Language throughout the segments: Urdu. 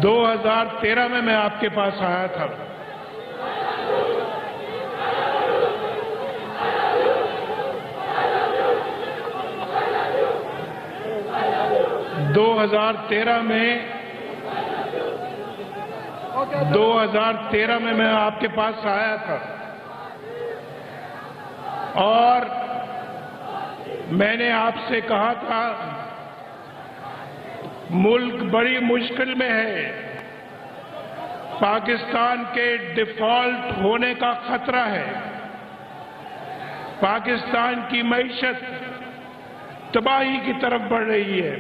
2013 میں آپ کے پاس آیا تھا. 2013 میں میں آپ کے پاس آیا تھا اور میں نے آپ سے کہا تھا ملک بڑی مشکل میں ہے، پاکستان کے ڈیفالٹ ہونے کا خطرہ ہے، پاکستان کی معیشت تباہی کی طرف بڑھ رہی ہے.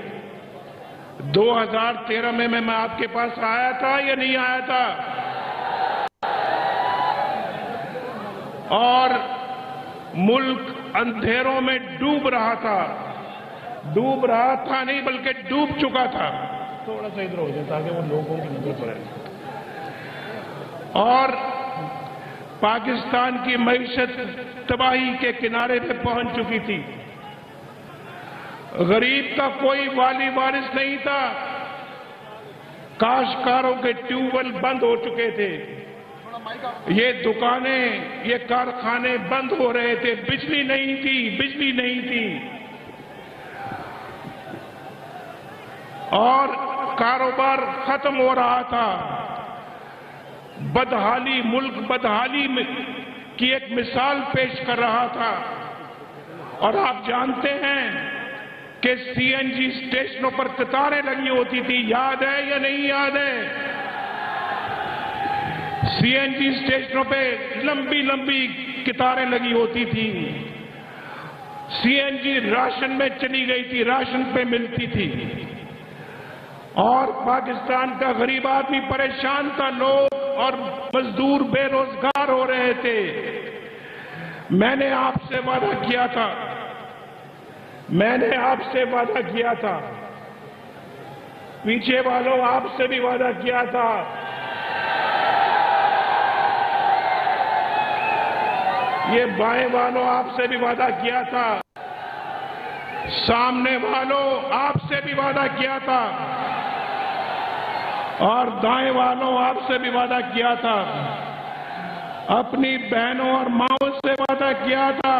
2013 میں میں آپ کے پاس آیا تھا یا نہیں آیا تھا؟ اور ملک اندھیروں میں ڈوب رہا تھا نہیں بلکہ ڈوب چکا تھا. تھوڑا سا ادھر ہو جائے تاکہ وہ لوگوں کی نظر پڑے. اور پاکستان کی معیشت تباہی کے کنارے پہ پہنچ چکی تھی. غریب کا کوئی والی وارث نہیں تھا. کاشتکاروں کے ٹیوب ویل بند ہو چکے تھے، یہ دکانیں، یہ کارخانے بند ہو رہے تھے، بجلی نہیں تھی اور کاروبار ختم ہو رہا تھا. بدحالی، ملک بدحالی کی ایک مثال پیش کر رہا تھا. اور آپ جانتے ہیں کہ سی این جی اسٹیشنوں پر قطاریں لگی ہوتی تھی، یاد ہے یا نہیں یاد ہے؟ سی این جی اسٹیشنوں پہ لمبی قطاریں لگی ہوتی تھی. سی این جی راشن میں چلی گئی تھی، راشن پہ ملتی تھی اور پاکستان کا غریب آدمی پریشان تھا، لوگ اور مزدور بے روزگار ہو رہے تھے. میں نے آپ سے وعدہ کیا تھا، پیچھے والوں آپ سے بھی وعدہ کیا تھا. یہ بائیں والوں آپ سے بھی وعدہ کیا تھا، سامنے والوں آپ سے بھی وعدہ کیا تھا اور دائیں والوں آپ سے بھی وعدہ کیا تھا. اپنی بہنوں اور ماؤں سے وعدہ کیا تھا،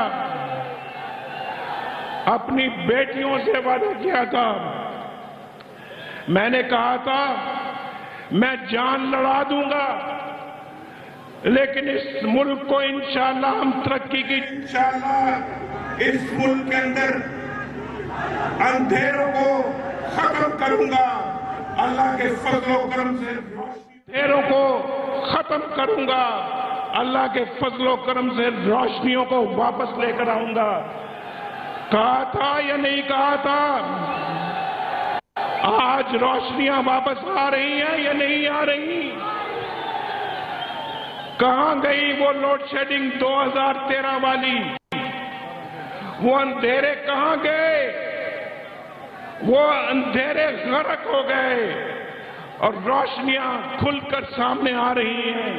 اپنی بیٹیوں سے وعدہ کیا تھا. میں نے کہا تھا میں جان لڑا دوں گا لیکن اس ملک کو انشاءاللہ ہم ترقی کی، انشاءاللہ اس ملک کے اندر اندھیروں کو ختم کروں گا. اللہ کے فضل و کرم سے اندھیروں کو ختم کروں گا. اللہ کے فضل و کرم سے روشنیوں کو واپس لے کر آؤں گا. کہا تھا یا نہیں کہا تھا؟ آج روشنیاں واپس آ رہی ہیں یا نہیں آ رہی؟ کہاں گئی وہ لوڈ شیڈنگ 2013 والی؟ وہ اندھیرے کہاں گئے؟ وہ اندھیرے غرق ہو گئے اور روشنیاں کھل کر سامنے آ رہی ہیں.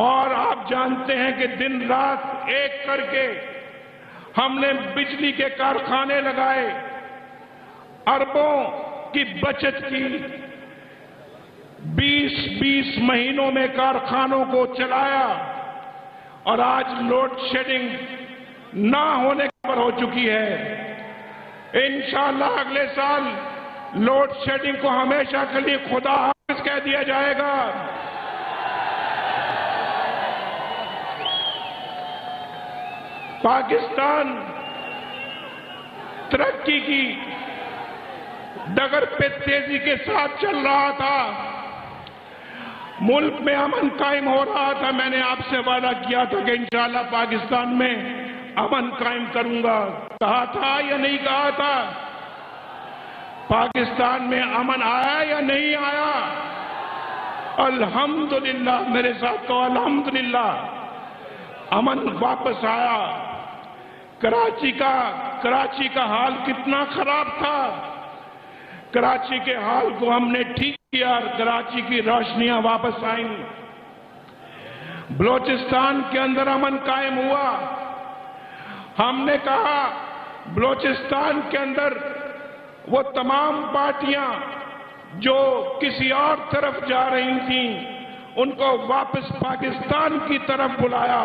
اور آپ جانتے ہیں کہ دن رات ایک کر کے ہم نے بجلی کے کارخانے لگائے، اربوں کی بچت کی. 20 مہینوں میں کارخانوں کو چلایا اور آج لوڈ شیڈنگ نہ ہونے پر ہو چکی ہے. انشاءاللہ اگلے سال لوڈ شیڈنگ کو ہمیشہ کے لیے خدا حافظ کہہ دیا جائے گا. پاکستان ترقی کی ڈگر پہ تیزی کے ساتھ چل رہا تھا، ملک میں امن قائم ہو رہا تھا. میں نے آپ سے وعدہ کیا تھا کہ انشاءاللہ پاکستان میں امن قائم کروں گا. کہا تھا یا نہیں کہا تھا؟ پاکستان میں امن آیا یا نہیں آیا؟ الحمدللہ. میرے ساتھ تو الحمدللہ امن واپس آیا. کراچی کا حال کتنا خراب تھا، کراچی کے حال کو ہم نے ٹھیک کیا، کراچی کی روشنیاں واپس آئیں. بلوچستان کے اندر امن قائم ہوا. ہم نے کہا بلوچستان کے اندر وہ تمام پارٹیاں جو کسی اور طرف جا رہی تھیں ان کو واپس پاکستان کی طرف بلایا،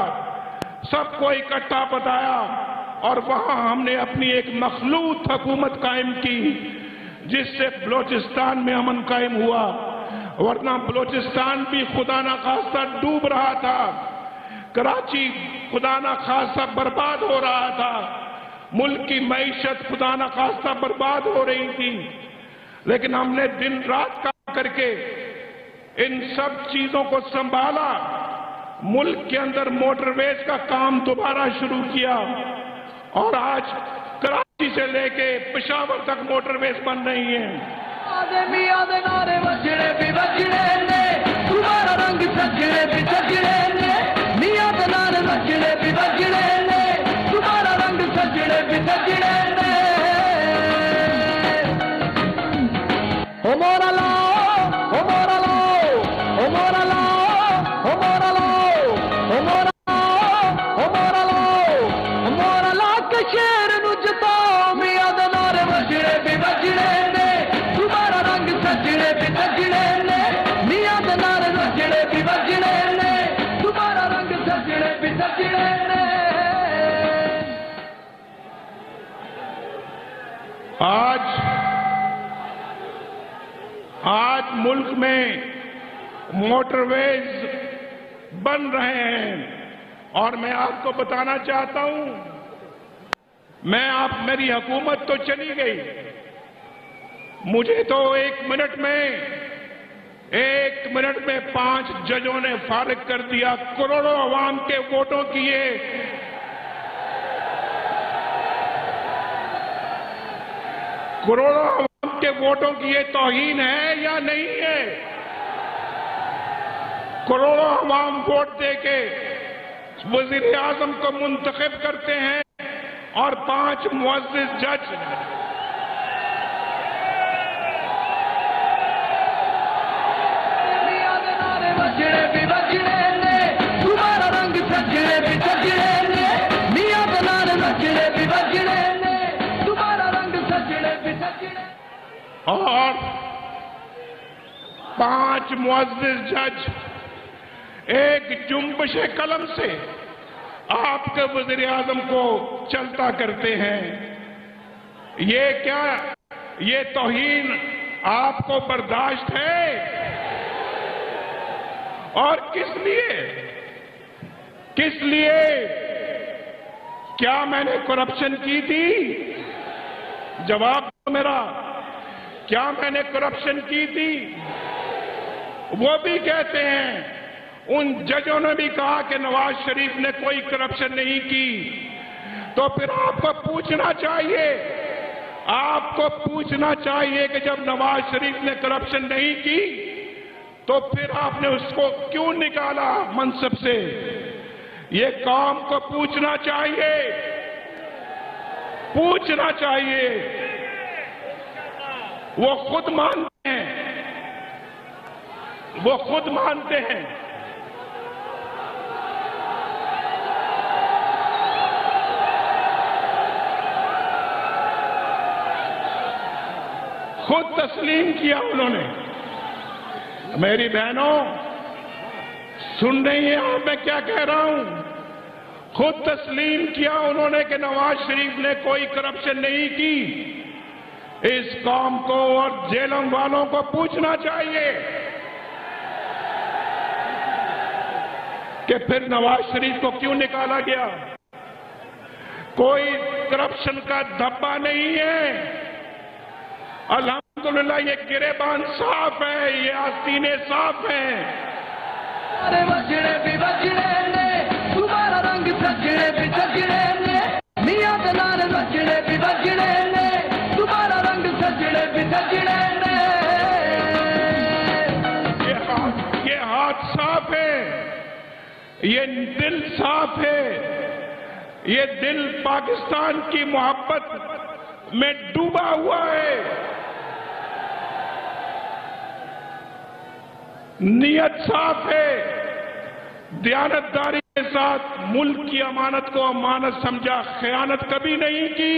سب کو اکٹھا بتایا اور وہاں ہم نے اپنی ایک مخلوط حکومت قائم کی جس سے بلوچستان میں امن قائم ہوا، ورنہ بلوچستان بھی خدا نخواستہ ڈوب رہا تھا، کراچی خدا نخواستہ برباد ہو رہا تھا، ملک کی معیشت خدا نخواستہ برباد ہو رہی تھی، لیکن ہم نے دن رات کام کر کے ان سب چیزوں کو سنبھالا، ملک کے اندر موٹر ویز کا کام دوبارہ شروع کیا اور آج کراچی سے لے کے پشاور تک موٹر ویز بن رہی ہیں۔ میاں دے نعرے وجنے بھی وجنے نے، تمہارا رنگ سجنے بھی سجنے نے، میاں دے نعرے وجنے بھی وجنے نے، تمہارا رنگ سجنے بھی سجنے نے۔ او مورا لاؤ، او مورا لاؤ، او مورا لاؤ، او مورا لاؤ، او مورا لاؤ، او مورا لاؤ، او مورا لاؤ کے شیر نو جتاؤ، میاں دے نعرے وجنے بھی وجنے نے، تمہارا رنگ سجنے بھی سجنے نے، میاں دے نعرے وجنے بھی وجنے نے، تمہارا رنگ سجنے بھی سجنے نے۔ آج ملک میں موٹر ویز بن رہے ہیں اور میں آپ کو بتانا چاہتا ہوں، میری حکومت تو چلی گئی، مجھے تو ایک منٹ میں 5 ججوں نے فارغ کر دیا، کروڑوں عوام کے ووٹوں کی یہ کروڑوں عوام کے ووٹوں کی یہ توہین ہے یا نہیں ہے؟ کروڑوں عوام ووٹ دے کے وزیر اعظم کو منتخب کرتے ہیں اور 5 معزز جج وجنے بھی وجنے نے، تمہارا رنگ سجنے بھی سجنے نے، میاں دے نعرے وجنے بھی وجنے نے، تمہارا رنگ سجنے بھی سجنے۔ اور 5 معزز جج ایک جنبش قلم سے آپ کے وزیر اعظم کو چلتا کرتے ہیں۔ یہ کیا، یہ توہین آپ کو برداشت ہے؟ اور کس لیے؟ کیا میں نے کرپشن کی تھی؟ جواب دو میرا، کیا میں نے کرپشن کی تھی؟ وہ بھی کہتے ہیں، ان ججوں نے بھی کہا کہ نواز شریف نے کوئی کرپشن نہیں کی، تو پھر آپ کو پوچھنا چاہیے کہ جب نواز شریف نے کرپشن نہیں کی تو پھر آپ نے اس کو کیوں نکالا منصب سے؟ یہ قوم کو پوچھنا چاہیے، وہ خود مانتے ہیں، خود تسلیم کیا انہوں نے۔ میری بہنوں سن رہی ہیں آپ میں کیا کہہ رہا ہوں؟ خود تسلیم کیا انہوں نے کہ نواز شریف نے کوئی کرپشن نہیں کی۔ اس قوم کو اور جیلم والوں کو پوچھنا چاہیے کہ پھر نواز شریف کو کیوں نکالا گیا؟ کوئی کرپشن کا دھبا نہیں ہے، الحمدللہ یہ گریبان صاف ہے، یہ آستینے صاف ہیں۔ نعرے وجنے بھی وجنے نے، تمہارا رنگ سجنے بھی سجنے نے، میاں دے نعرے وجنے بھی وجنے نے، تمہارا رنگ سجنے بھی سجنے نے۔ یہ ہاتھ صاف ہے، یہ دل صاف ہے، یہ دل پاکستان کی محبت میں ڈوبا ہوا ہے، نیت صاف ہے، دیانتداری کے ساتھ ملک کی امانت کو امانت سمجھا، خیانت کبھی نہیں کی۔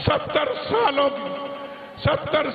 70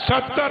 70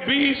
20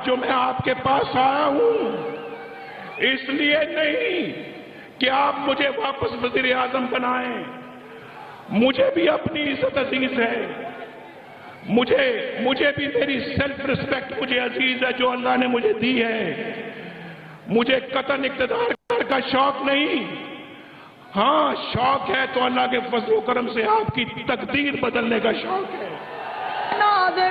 آج جو میں آپ کے پاس آیا ہوں اس لیے نہیں کہ آپ مجھے واپس وزیر اعظم بنائیں. مجھے بھی اپنی عزت عزیز ہے. مجھے بھی میری سیلف ریسپیکٹ مجھے عزیز ہے جو اللہ نے مجھے دی ہے. مجھے قطعاً اقتدار کا شوق نہیں. ہاں شوق ہے تو اللہ کے فضل و کرم سے آپ کی تقدیر بدلنے کا شوق ہے.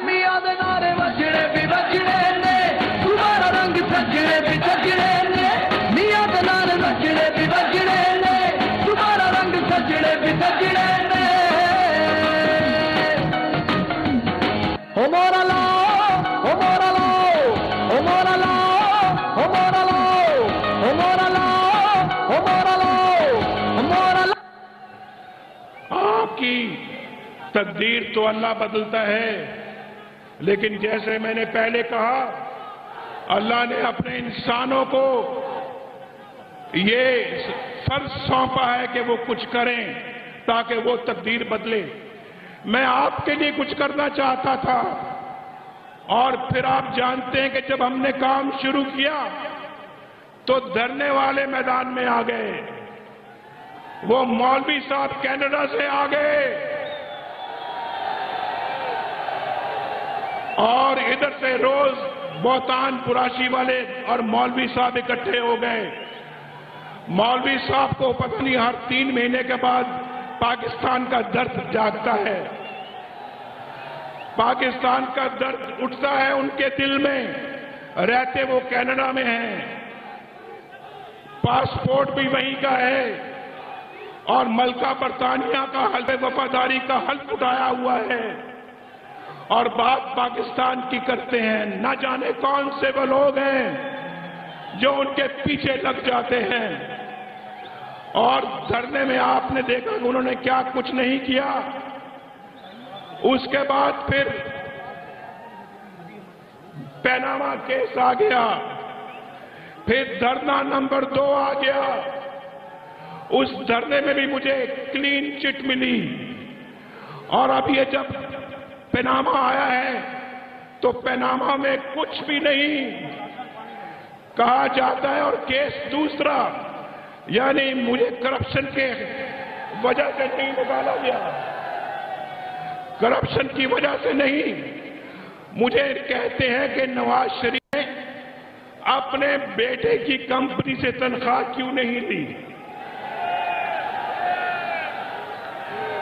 میاں دے نعرے وجنے بھی وجنے نے تمہارا رنگ سجنے بھی سجنے نے میاں دے نعرے وجنے بھی وجنے نے تمہارا رنگ سجنے بھی سجنے نے ہو مولا لا ہو مولا لا ہو مولا لا ہو مولا لا ہو مولا لا ہو مولا لا ہو مولا لا. آپ کی تقدیر تو اللہ بدلتا ہے لیکن جیسے میں نے پہلے کہا اللہ نے اپنے انسانوں کو یہ فرض سونپا ہے کہ وہ کچھ کریں تاکہ وہ تقدیر بدلے. میں آپ کے لیے کچھ کرنا چاہتا تھا اور پھر آپ جانتے ہیں کہ جب ہم نے کام شروع کیا تو دھرنے والے میدان میں آ گئے. وہ مولوی صاحب کینیڈا سے آ گئے اور ادھر سے روز بہتان پراشی والے اور مولوی صاحب اکٹھے ہو گئے. مولوی صاحب کو پتہ نہیں ہر 3 مہینے کے بعد پاکستان کا درد جاگتا ہے. پاکستان کا درد اٹھتا ہے ان کے دل میں. رہتے وہ کینیڈا میں ہیں, پاسپورٹ بھی وہیں کا ہے اور ملکہ برطانیہ کا حلف وفاداری کا حلف اٹھایا ہوا ہے اور بات پاکستان کی کرتے ہیں. نہ جانے کون سے وہ لوگ ہیں جو ان کے پیچھے لگ جاتے ہیں. اور دھرنے میں آپ نے دیکھا کہ انہوں نے کیا کچھ نہیں کیا. اس کے بعد پھر پیناما کیس آ گیا, پھر دھرنا نمبر 2 آ گیا. اس دھرنے میں بھی مجھے کلین چٹ ملی اور اب یہ جب پیناما آیا ہے تو پیناما میں کچھ بھی نہیں کہا جاتا ہے اور کیس دوسرا, یعنی مجھے کرپشن کے وجہ سے نہیں نکالا گیا. کرپشن کی وجہ سے نہیں. مجھے کہتے ہیں کہ نواز شریف نے اپنے بیٹے کی کمپنی سے تنخواہ کیوں نہیں لی.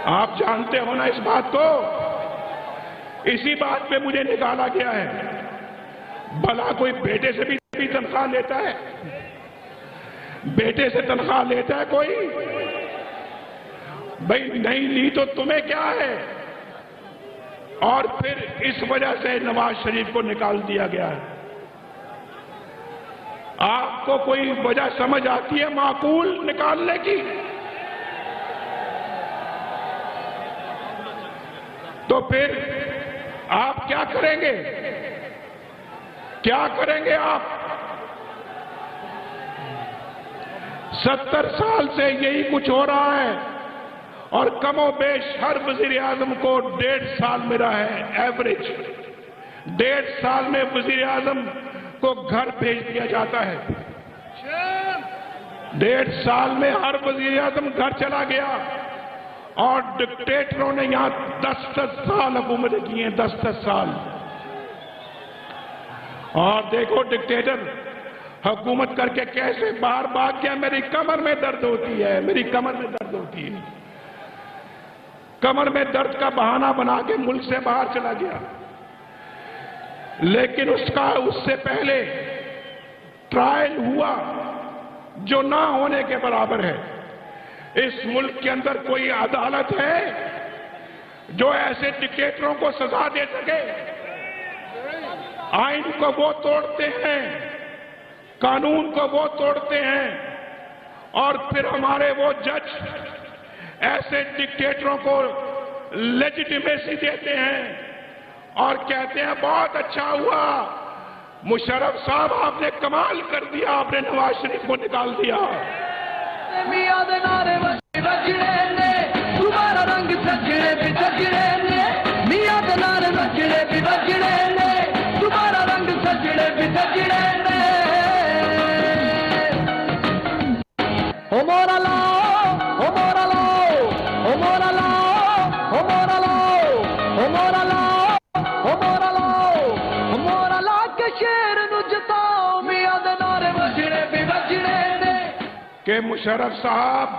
آپ جانتے ہو نا اس بات کو. اسی بات پہ مجھے نکالا گیا ہے. بھلا کوئی بیٹے سے بھی تنخواہ لیتا ہے؟ بیٹے سے تنخواہ لیتا ہے کوئی؟ بھائی نہیں لی تو تمہیں کیا ہے. اور پھر اس وجہ سے نواز شریف کو نکال دیا گیا ہے. آپ کو کوئی وجہ سمجھ آتی ہے معقول نکالنے کی؟ تو پھر آپ کیا کریں گے؟ کیا کریں گے آپ؟ 70 سال سے یہی کچھ ہو رہا ہے اور کم و بیش ہر وزیر اعظم کو 1.5 سال ملا ہے. ایوریج 1.5 سال میں وزیر اعظم کو گھر بھیج دیا جاتا ہے. 1.5 سال میں ہر وزیر اعظم گھر چلا گیا اور ڈکٹیٹروں نے یہاں 10 سال حکومتیں کی ہیں. 10 سال. اور دیکھو ڈکٹیٹر حکومت کر کے کیسے باہر بھاگ گیا. میری کمر میں درد ہوتی ہے, میری کمر میں درد ہوتی ہے. کمر میں درد کا بہانہ بنا کے ملک سے باہر چلا گیا. لیکن اس سے پہلے ٹرائل ہوا جو نہ ہونے کے برابر ہے. اس ملک کے اندر کوئی عدالت ہے جو ایسے ڈکٹیٹروں کو سزا دے سکے؟ آئین کو وہ توڑتے ہیں, قانون کو وہ توڑتے ہیں اور پھر ہمارے وہ جج ایسے ڈکٹیٹروں کو لیجیٹیمیسی دیتے ہیں اور کہتے ہیں بہت اچھا ہوا مشرف صاحب, آپ نے کمال کر دیا, آپ نے نواز شریف کو نکال دیا. میاں دے نعرے وجنے نے تمہارا رنگ سجنے بھی سجنے نے میاں دے نعرے وجنے بھی وجنے نے تمہارا رنگ سجنے بھی کے شیر نو جتاؤ میاں دے نعرے وجنے بھی وجنے نے کہ مشرف صاحب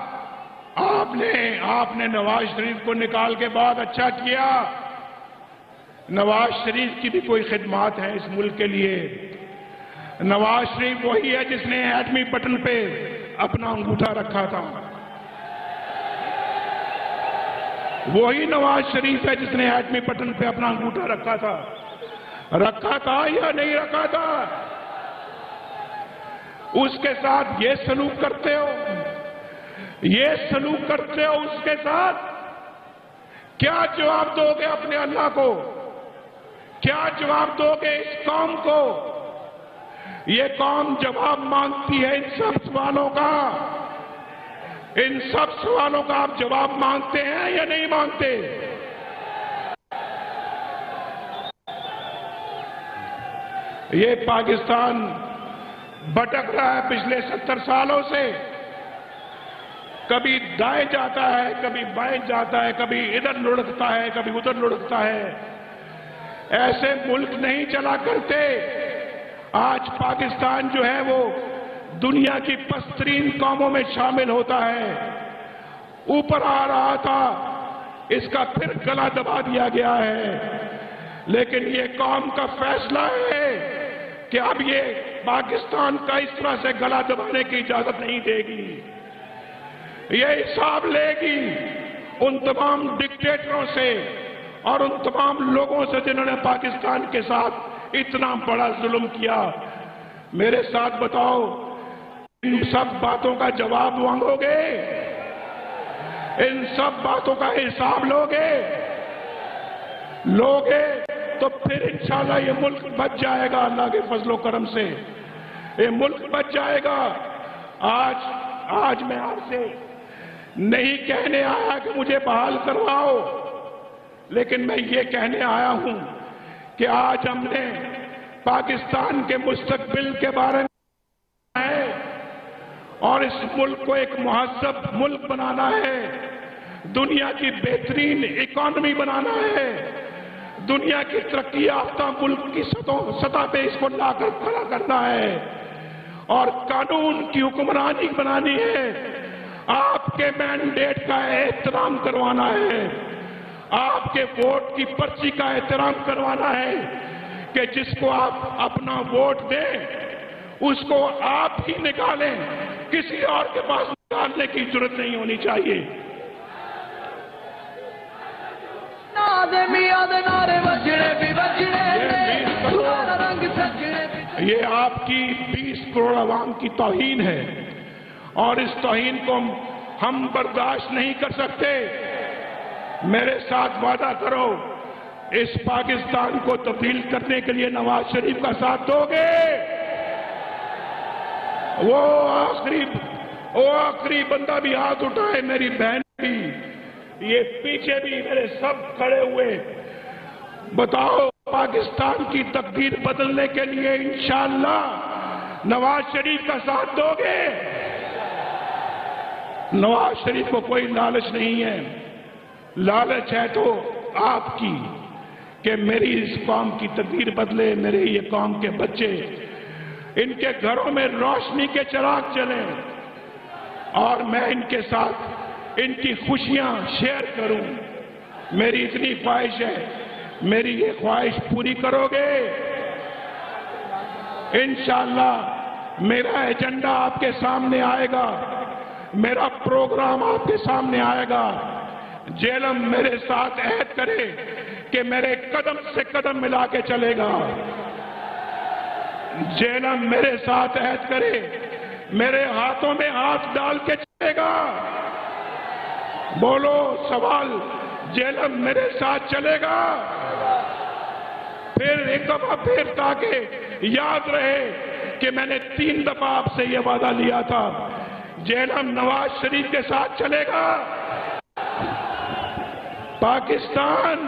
آپ نے نواز شریف کو نکال کے بہت اچھا کیا. نواز شریف کی بھی کوئی خدمات ہیں اس ملک کے لیے. نواز شریف وہی ہے جس نے ایٹمی بٹن پہ اپنا انگوٹھا رکھا تھا. وہی نواز شریف ہے جس نے ایٹمی بٹن پہ اپنا انگوٹھا رکھا تھا یا نہیں رکھا تھا؟ اس کے ساتھ یہ سلوک کرتے ہو اس کے ساتھ. کیا جواب دو گے اپنے اللہ کو؟ کیا جواب دو گے اس قوم کو؟ یہ قوم جواب مانگتی ہے ان سب سوالوں کا. ان سب سوالوں کا آپ جواب مانگتے ہیں یا نہیں مانگتے؟ یہ پاکستان بھٹک رہا ہے پچھلے 70 سالوں سے. کبھی دائیں جاتا ہے، کبھی بائیں جاتا ہے، کبھی ادھر لڑکتا ہے، کبھی ادھر لڑکتا ہے. ایسے ملک نہیں چلا کرتے. آج پاکستان جو ہے وہ دنیا کی پسترین قوموں میں شامل ہوتا ہے. اوپر آ رہا تھا، اس کا پھر گلا دبا دیا گیا ہے. لیکن یہ قوم کا فیصلہ ہے کہ اب یہ پاکستان کا اس طرح سے گلا دبانے کی اجازت نہیں دے گی. یہ حساب لے گی ان تمام ڈکٹیٹروں سے اور ان تمام لوگوں سے جنہوں نے پاکستان کے ساتھ اتنا بڑا ظلم کیا. میرے ساتھ بتاؤ، ان سب باتوں کا جواب مانگو گے؟ ان سب باتوں کا حساب لوگے تو پھر انشاءاللہ یہ ملک بچ جائے گا. اللہ کے فضل و کرم سے یہ ملک بچ جائے گا. آج میں آپ سے نہیں کہنے آیا کہ مجھے بحال کرواؤ، لیکن میں یہ کہنے آیا ہوں کہ آج ہم نے پاکستان کے مستقبل کے بارے میں ہے اور اس ملک کو ایک مہذب ملک بنانا ہے. دنیا کی بہترین اکانومی بنانا ہے. دنیا کی ترقی یافتہ ملک کی سطح پہ اس کو لا کر کھڑا کرنا ہے اور قانون کی حکمرانی بنانی ہے. آپ کے مینڈیٹ کا احترام کروانا ہے. آپ کے ووٹ کی پرچی کا احترام کروانا ہے کہ جس کو آپ اپنا ووٹ دیں اس کو آپ ہی نکالیں. کسی اور کے پاس نکالنے کی ضرورت نہیں ہونی چاہیے. یہ آپ کی 20 کروڑ عوام کی توہین ہے اور اس توہین کو ہم برداشت نہیں کر سکتے. میرے ساتھ وعدہ کرو، اس پاکستان کو تبدیل کرنے کے لیے نواز شریف کا ساتھ دو گے. وہ آخری بندہ بھی ہاتھ اٹھائے، میری بہن بھی، یہ پیچھے بھی میرے سب کھڑے ہوئے. بتاؤ پاکستان کی تقدیر بدلنے کے لیے انشاءاللہ نواز شریف کا ساتھ دو گے؟ نواز شریف کو کوئی لالچ نہیں ہے. لالچ ہے تو آپ کی کہ میری اس قوم کی تقدیر بدلے. میرے یہ قوم کے بچے، ان کے گھروں میں روشنی کے چراغ جلیں اور میں ان کے ساتھ ان کی خوشیاں شیئر کروں. میری اتنی خواہش ہے، میری یہ خواہش پوری کرو گے؟ انشاءاللہ میرا ایجنڈا آپ کے سامنے آئے گا، میرا پروگرام آپ کے سامنے آئے گا. جیلم میرے ساتھ عہد کرے کہ میرے قدم سے قدم ملا کے چلے گا. جیلم میرے ساتھ عہد کرے، میرے ہاتھوں میں ہاتھ ڈال کے چلے گا. بولو سوال، جیلم میرے ساتھ چلے گا؟ پھر ایک دفعہ پھر تاکہ یاد رہے کہ میں نے 3 دفعہ آپ سے یہ وعدہ لیا تھا. جیلم نواز شریف کے ساتھ چلے گا؟ پاکستان